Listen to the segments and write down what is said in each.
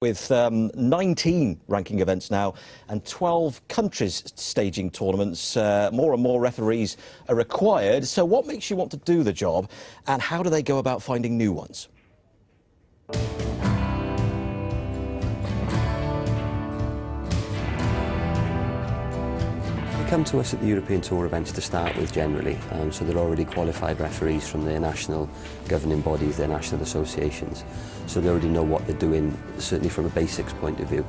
With 19 ranking events now and 12 countries staging tournaments, more and more referees are required. So what makes you want to do the job, and how do they go about finding new ones? They come to us at the European Tour events to start with generally, so they're already qualified referees from their national governing bodies, their national associations, so they already know what they're doing, certainly from a basics point of view.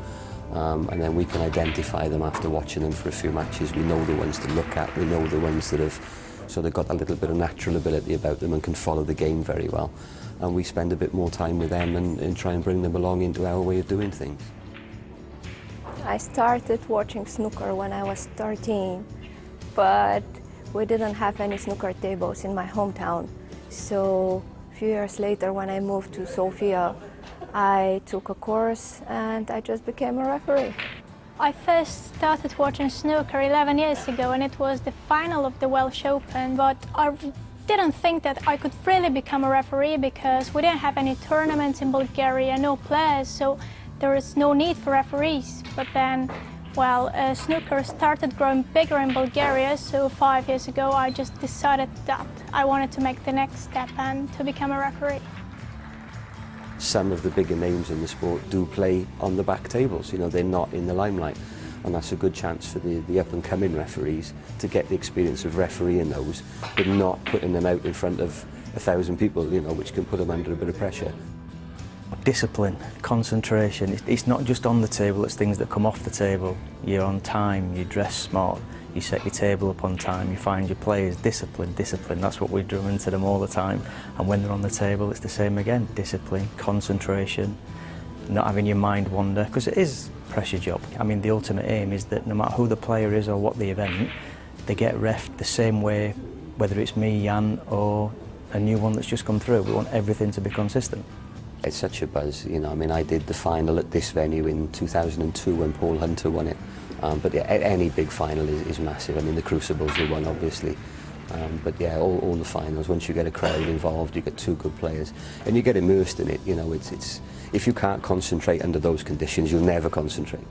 And then we can identify them after watching them for a few matches. We know the ones to look at, we know the ones that have sort of got a little bit of natural ability about them and can follow the game very well. And we spend a bit more time with them and try and bring them along into our way of doing things. I started watching snooker when I was 13, but we didn't have any snooker tables in my hometown. So a few years later, when I moved to Sofia, I took a course and I just became a referee. I first started watching snooker 11 years ago, and it was the final of the Welsh Open, but I didn't think that I could really become a referee because we didn't have any tournaments in Bulgaria, no players, so there is no need for referees. But then, well, snooker started growing bigger in Bulgaria, so 5 years ago I just decided that I wanted to make the next step and to become a referee. Some of the bigger names in the sport do play on the back tables, you know, they're not in the limelight. And that's a good chance for the up-and-coming referees to get the experience of refereeing those, but not putting them out in front of 1,000 people, you know, which can put them under a bit of pressure. Discipline, concentration, it's not just on the table, it's things that come off the table. You're on time, you dress smart, you set your table up on time, you find your players. Discipline, discipline, that's what we drum into them all the time. And when they're on the table, it's the same again. Discipline, concentration, not having your mind wander, because it is a pressure job. I mean, the ultimate aim is that no matter who the player is or what the event, they get refed the same way, whether it's me, Jan, or a new one that's just come through. We want everything to be consistent. It's such a buzz, you know. I mean, I did the final at this venue in 2002 when Paul Hunter won it. But yeah, any big final is massive. I mean, the Crucible's the one, obviously. But yeah, all the finals, once you get a crowd involved, you get two good players, and you get immersed in it, you know. It's if you can't concentrate under those conditions, you'll never concentrate.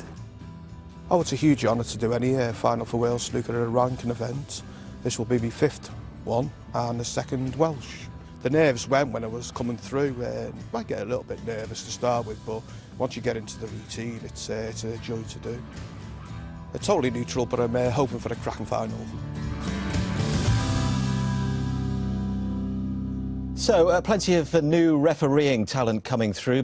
Oh, it's a huge honour to do any final for Wales snooker at a ranking event. This will be my 5th one and the 2nd Welsh. The nerves went when I was coming through. I get a little bit nervous to start with, but once you get into the routine, it's a joy to do. It's totally neutral, but I'm hoping for a cracking final. So plenty of new refereeing talent coming through.